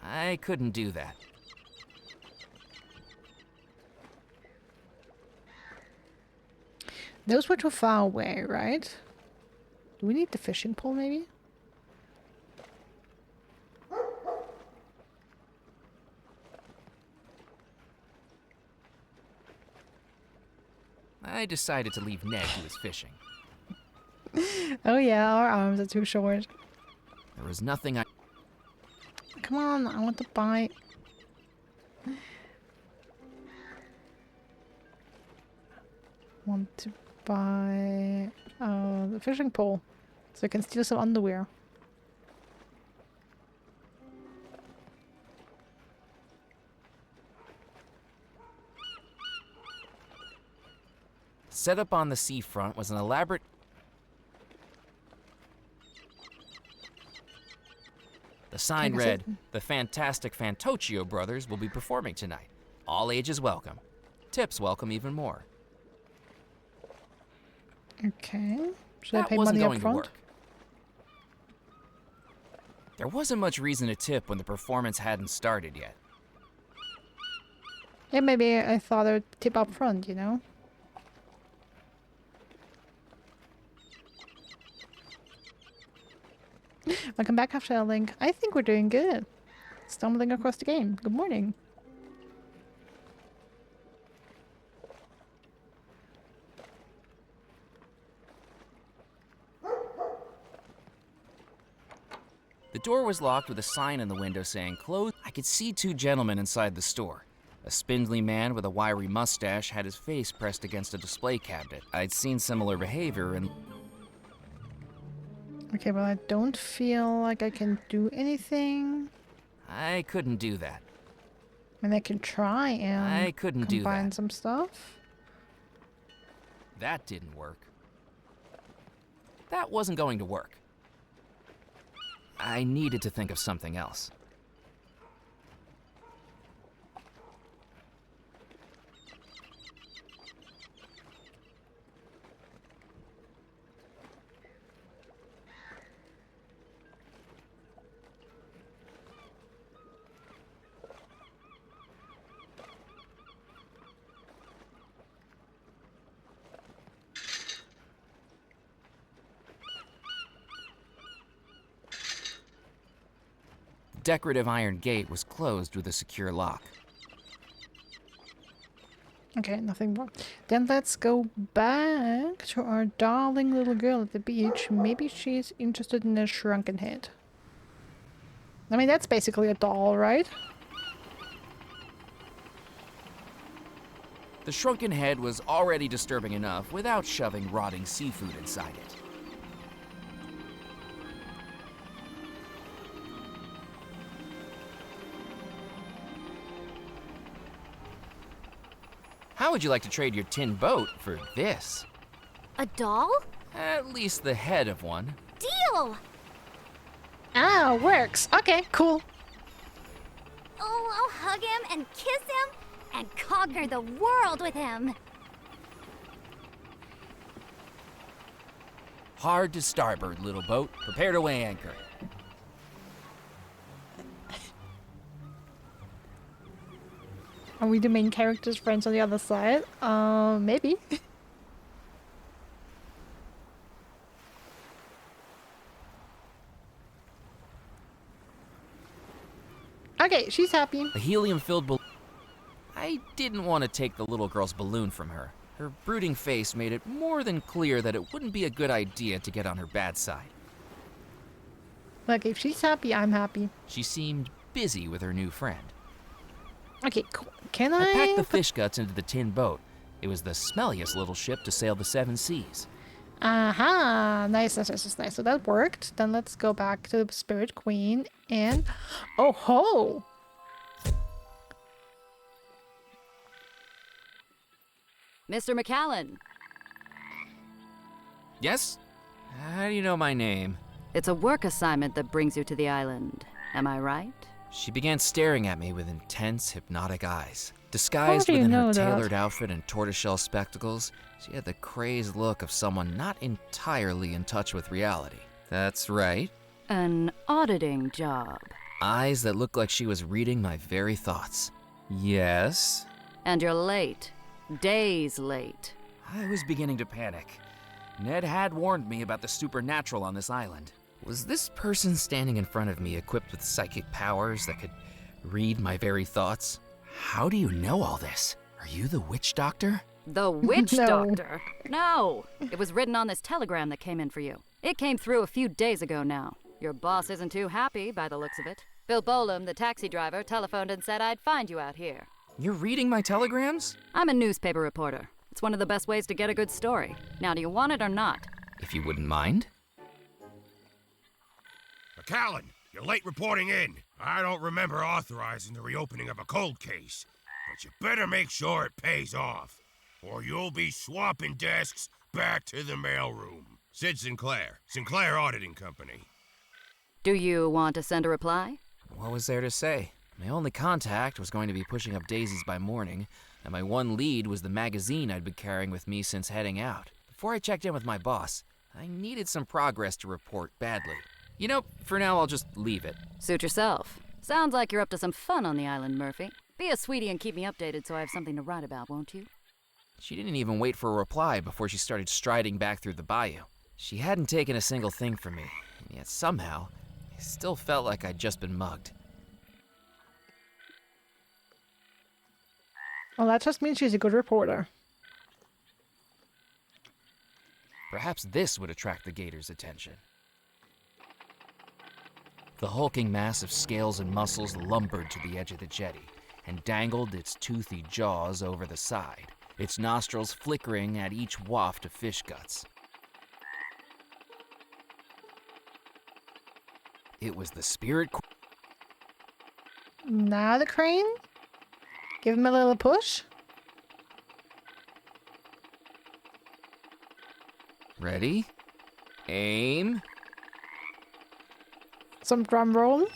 I couldn't do that. Those were too far away, right? Do we need the fishing pole, maybe? I decided to leave Ned to his fishing. Oh yeah, our arms are too short. There was nothing I... Come on, I want to buy... Want to buy the fishing pole so I can steal some underwear. Set up on the seafront was an elaborate... The sign read, "The Fantastic Fantocchio Brothers will be performing tonight. All ages welcome. Tips welcome even more." Okay. Should I That pay wasn't money up going to front? work. There wasn't much reason to tip when the performance hadn't started yet. Yeah, maybe I thought I would tip up front, you know? Welcome back, Half Shell Link. I think we're doing good. Stumbling across the game. Good morning. The door was locked with a sign in the window saying closed. I could see two gentlemen inside the store. A spindly man with a wiry mustache had his face pressed against a display cabinet. I'd seen similar behavior in... Okay, well, I don't feel like I can do anything. I couldn't do that. I mean, I can try and I couldn't do combine that. some stuff. That didn't work. That wasn't going to work. I needed to think of something else. The decorative iron gate was closed with a secure lock. Okay, nothing more. Then let's go back to our darling little girl at the beach. Maybe she's interested in a shrunken head. I mean, that's basically a doll, right? The shrunken head was already disturbing enough without shoving rotting seafood inside it. How would you like to trade your tin boat for this? A doll? At least the head of one. Deal! Ah, works. Okay, cool. Oh, I'll hug him and kiss him and conquer the world with him. Hard to starboard, little boat. Prepare to weigh anchor. Are we the main character's friends on the other side? Maybe. Okay, she's happy. A helium-filled balloon. I didn't want to take the little girl's balloon from her. Her brooding face made it more than clear that it wouldn't be a good idea to get on her bad side. Look, if she's happy, I'm happy. She seemed busy with her new friend. Okay, cool. Can I packed the I fish guts into the tin boat. It was the smelliest little ship to sail the 7 seas. Aha! Nice, nice, nice, nice. So that worked. Then let's go back to the Spirit Queen and... Oh ho! Mr. McAllen, Yes? How do you know my name? it's a work assignment that brings you to the island. Am I right? She began staring at me with intense, hypnotic eyes. Disguised do you within her know that? tailored outfit and tortoiseshell spectacles, she had the crazed look of someone not entirely in touch with reality. That's right. An auditing job. Eyes that looked like she was reading my very thoughts. Yes? And you're late. Days late. I was beginning to panic. Ned had warned me about the supernatural on this island. Was this person standing in front of me equipped with psychic powers that could read my very thoughts? How do you know all this? Are you the witch doctor? The witch No. doctor? No. It was written on this telegram that came in for you. It came through a few days ago now. Your boss isn't too happy by the looks of it. Bill Bolam, the taxi driver, telephoned and said I'd find you out here. You're reading my telegrams? I'm a newspaper reporter. It's one of the best ways to get a good story. Now, do you want it or not? If you wouldn't mind. McAllen, you're late reporting in. I don't remember authorizing the reopening of a cold case, but you better make sure it pays off, or you'll be swapping desks back to the mailroom. Sid Sinclair, Sinclair Auditing Company. Do you want to send a reply? What was there to say? My only contact was going to be pushing up daisies by morning, and my one lead was the magazine I'd been carrying with me since heading out. Before I checked in with my boss, I needed some progress to report badly. You know, for now I'll just leave it. Suit yourself. Sounds like you're up to some fun on the island, Murphy. Be a sweetie and keep me updated so I have something to write about, won't you? She didn't even wait for a reply before she started striding back through the bayou. She hadn't taken a single thing from me, and yet somehow, I still felt like I'd just been mugged. Well, that just means she's a good reporter. Perhaps this would attract the gator's attention. The hulking mass of scales and muscles lumbered to the edge of the jetty and dangled its toothy jaws over the side, its nostrils flickering at each waft of fish guts. It was the spirit. Now the crane. Give him a little push. Ready? Aim. Some drum roll.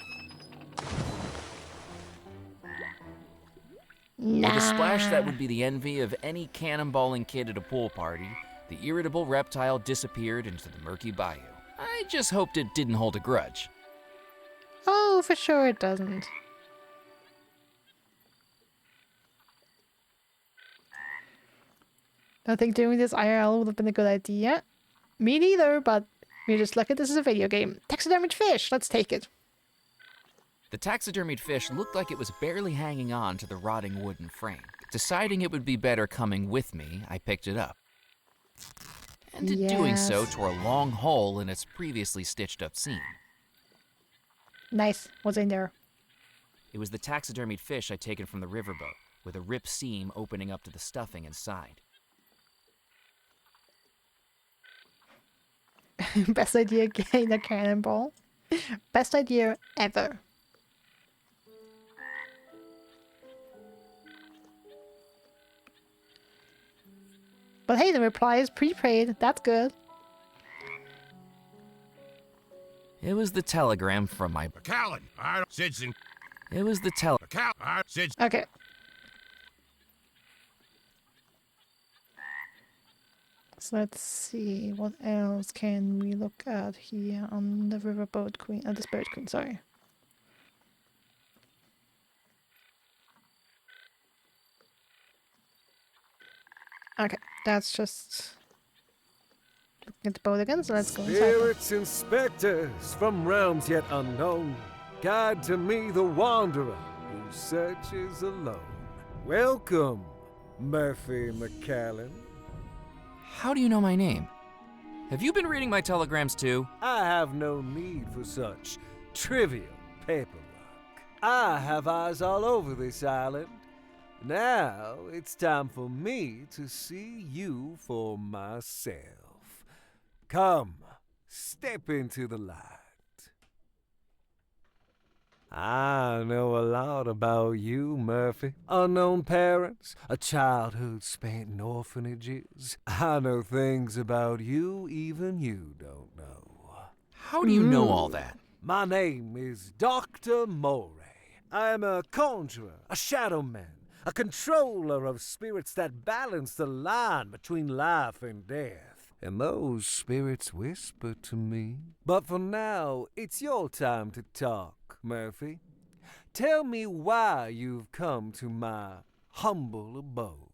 With a splash that would be the envy of any cannonballing kid at a pool party, the irritable reptile disappeared into the murky bayou. I just hoped it didn't hold a grudge. Oh, for sure it doesn't. I think doing this IRL would have been a good idea. Me neither, but we're just lucky this is a video game. Taxidermied fish, let's take it. The taxidermied fish looked like it was barely hanging on to the rotting wooden frame. Deciding it would be better coming with me, I picked it up. And in doing so, tore a long hole in its previously stitched up seam. Nice. What's in there? It was the taxidermied fish I'd taken from the riverboat, with a ripped seam opening up to the stuffing inside. Best idea getting a cannonball. Best idea ever. But hey, the reply is prepaid. That's good. It was the telegram from my... McAllen, I don't... Sidson. It was the McAllen, I... Sidson. Okay. So let's see, what else can we look at here on the riverboat queen, the spirit queen, sorry. Okay, that's just looking at the boat again, so let's go inside. Spirits and specters from realms yet unknown, guide to me the wanderer who searches alone. Welcome, Murphy McAllen. How do you know my name? Have you been reading my telegrams too? I have no need for such trivial paperwork. I have eyes all over this island. Now it's time for me to see you for myself. Come, step into the light. I know a lot about you, Murphy. Unknown parents, a childhood spent in orphanages. I know things about you even you don't know. How do you know all that? My name is Dr. Morey. I am a conjurer, a shadow man, a controller of spirits that balance the line between life and death. And those spirits whisper to me. But for now, it's your time to talk, Murphy. Tell me why you've come to my humble abode.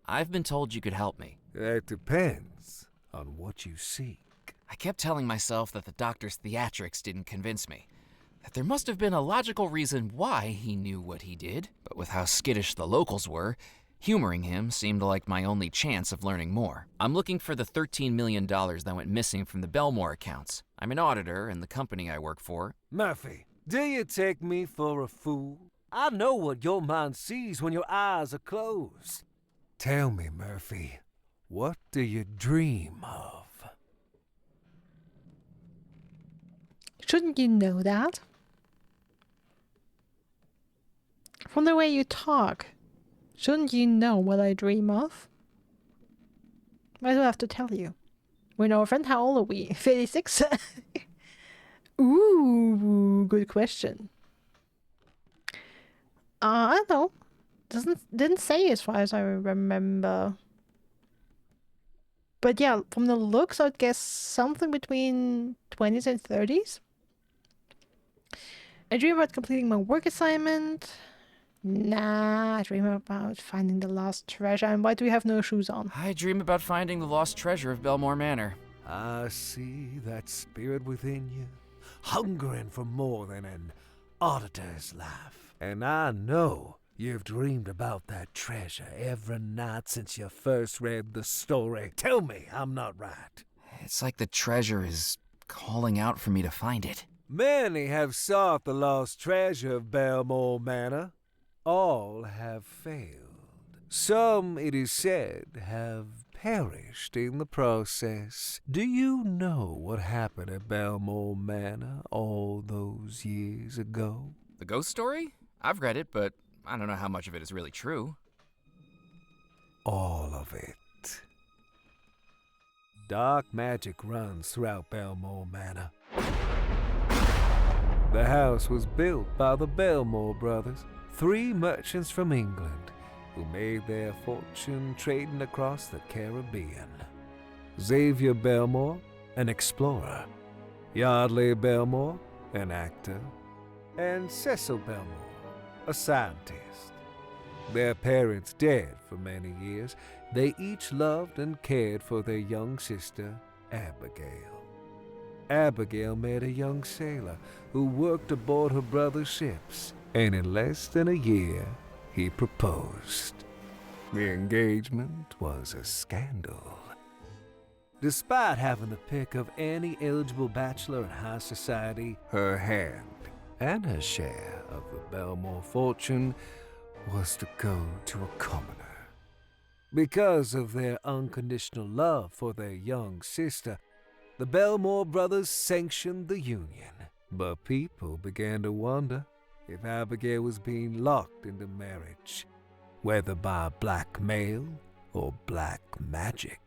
I've been told you could help me. That depends on what you seek. I kept telling myself that the doctor's theatrics didn't convince me. That there must have been a logical reason why he knew what he did. But with how skittish the locals were, humoring him seemed like my only chance of learning more. I'm looking for the $13 million that went missing from the Bellemore accounts. I'm an auditor in the company I work for. Murphy, do you take me for a fool? I know what your mind sees when your eyes are closed. Tell me, Murphy, what do you dream of? Shouldn't you know that? From the way you talk, shouldn't you know what I dream of? Why do I have to tell you? We're no friend. How old are we? 36? Ooh, good question. I don't know. Didn't say as far as I remember. But yeah, from the looks, I'd guess something between 20s and 30s. I dream about completing my work assignment. Nah, I dream about finding the lost treasure. And why do we have no shoes on? I dream about finding the lost treasure of Bellemore Manor. I see that spirit within you, hungering for more than an auditor's life. And I know you've dreamed about that treasure every night since you first read the story. Tell me I'm not right. It's like the treasure is calling out for me to find it. Many have sought the lost treasure of Bellemore Manor. All have failed. Some, it is said, have perished in the process. Do you know what happened at Bellemore Manor all those years ago? The ghost story? I've read it, but I don't know how much of it is really true. All of it. Dark magic runs throughout Bellemore Manor. The house was built by the Bellemore brothers, 3 merchants from England who made their fortune trading across the Caribbean. Xavier Bellemore, an explorer, Yardley Bellemore, an actor, and Cecil Bellemore, a scientist. Their parents dead for many years, they each loved and cared for their young sister, Abigail. Abigail met a young sailor who worked aboard her brother's ships, and in less than a year, he proposed. The engagement was a scandal. Despite having the pick of any eligible bachelor in high society, her hand and her share of the Bellemore fortune was to go to a commoner. Because of their unconditional love for their young sister, the Bellemore brothers sanctioned the union. But people began to wonder if Abigail was being locked into marriage, whether by blackmail or black magic.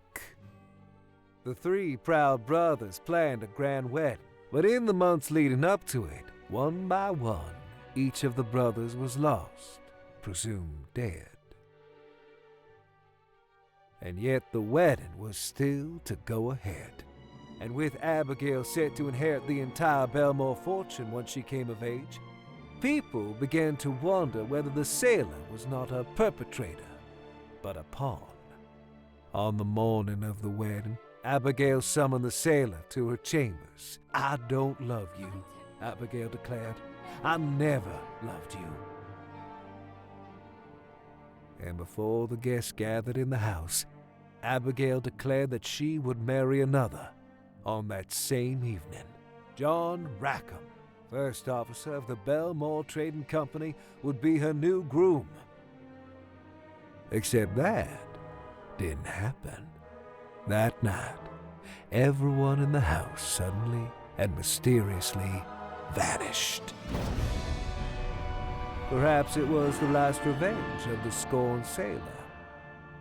The 3 proud brothers planned a grand wedding, but in the months leading up to it, one by one, each of the brothers was lost, presumed dead. And yet the wedding was still to go ahead. And with Abigail set to inherit the entire Bellemore fortune once she came of age, people began to wonder whether the sailor was not a perpetrator, but a pawn. On the morning of the wedding, Abigail summoned the sailor to her chambers. "I don't love you," Abigail declared. "I never loved you." And before the guests gathered in the house, Abigail declared that she would marry another. On that same evening, John Rackham, first officer of the Bellemore Trading Company, would be her new groom. Except that didn't happen. That night, everyone in the house suddenly and mysteriously vanished. Perhaps it was the last revenge of the scorned sailor.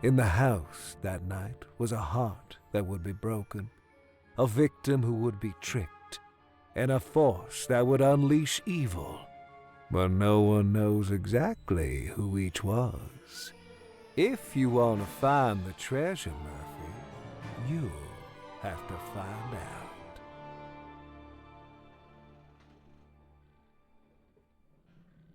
In the house that night was a heart that would be broken, a victim who would be tricked, and a force that would unleash evil. But no one knows exactly who each was. If you want to find the treasure, Murphy, you'll have to find out.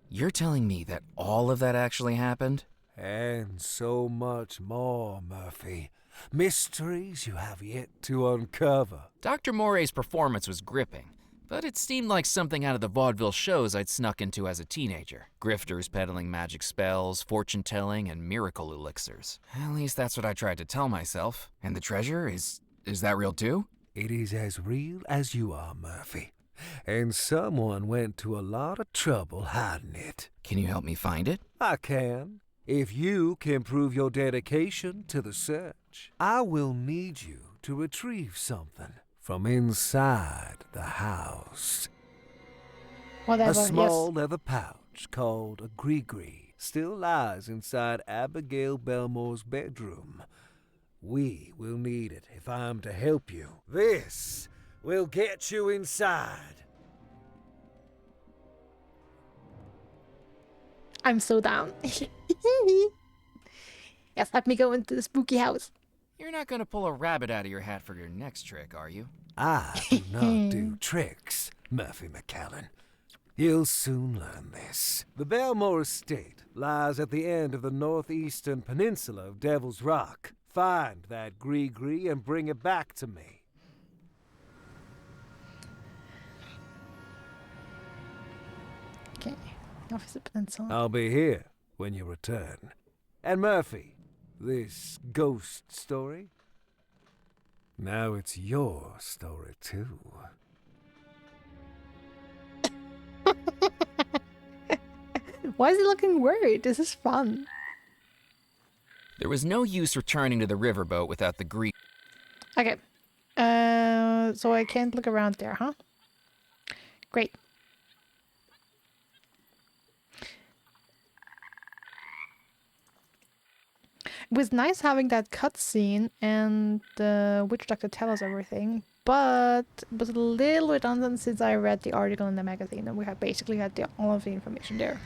You're telling me that all of that actually happened? And so much more, Murphy. Mysteries you have yet to uncover. Dr. Morey's performance was gripping, but it seemed like something out of the vaudeville shows I'd snuck into as a teenager. Grifters peddling magic spells, fortune-telling, and miracle elixirs. At least that's what I tried to tell myself. And the treasure, is that real too? It is as real as you are, Murphy. And someone went to a lot of trouble hiding it. Can you help me find it? I can. If you can prove your dedication to the search, I will need you to retrieve something from inside the house. Whatever, A small yes. leather pouch called a gree-gree still lies inside Abigail Bellemore's bedroom. We will need it if I'm to help you. This will get you inside. I'm so down. Yes, let me go into the spooky house. You're not gonna pull a rabbit out of your hat for your next trick, are you? I do not do tricks, Murphy McCallan. You'll soon learn this. The Bellemore estate lies at the end of the northeastern peninsula of Devil's Rock. Find that gree-gree and bring it back to me. Okay, Officer Peninsula. I'll be here when you return. And Murphy, this ghost story, now it's your story too. Why is he looking worried? This is fun. There was no use returning to the riverboat without the grease. Okay. So I can't look around there, huh? Great. It was nice having that cutscene and the witch doctor tell us everything, but it was a little redundant since I read the article in the magazine and we had basically had all of the information there.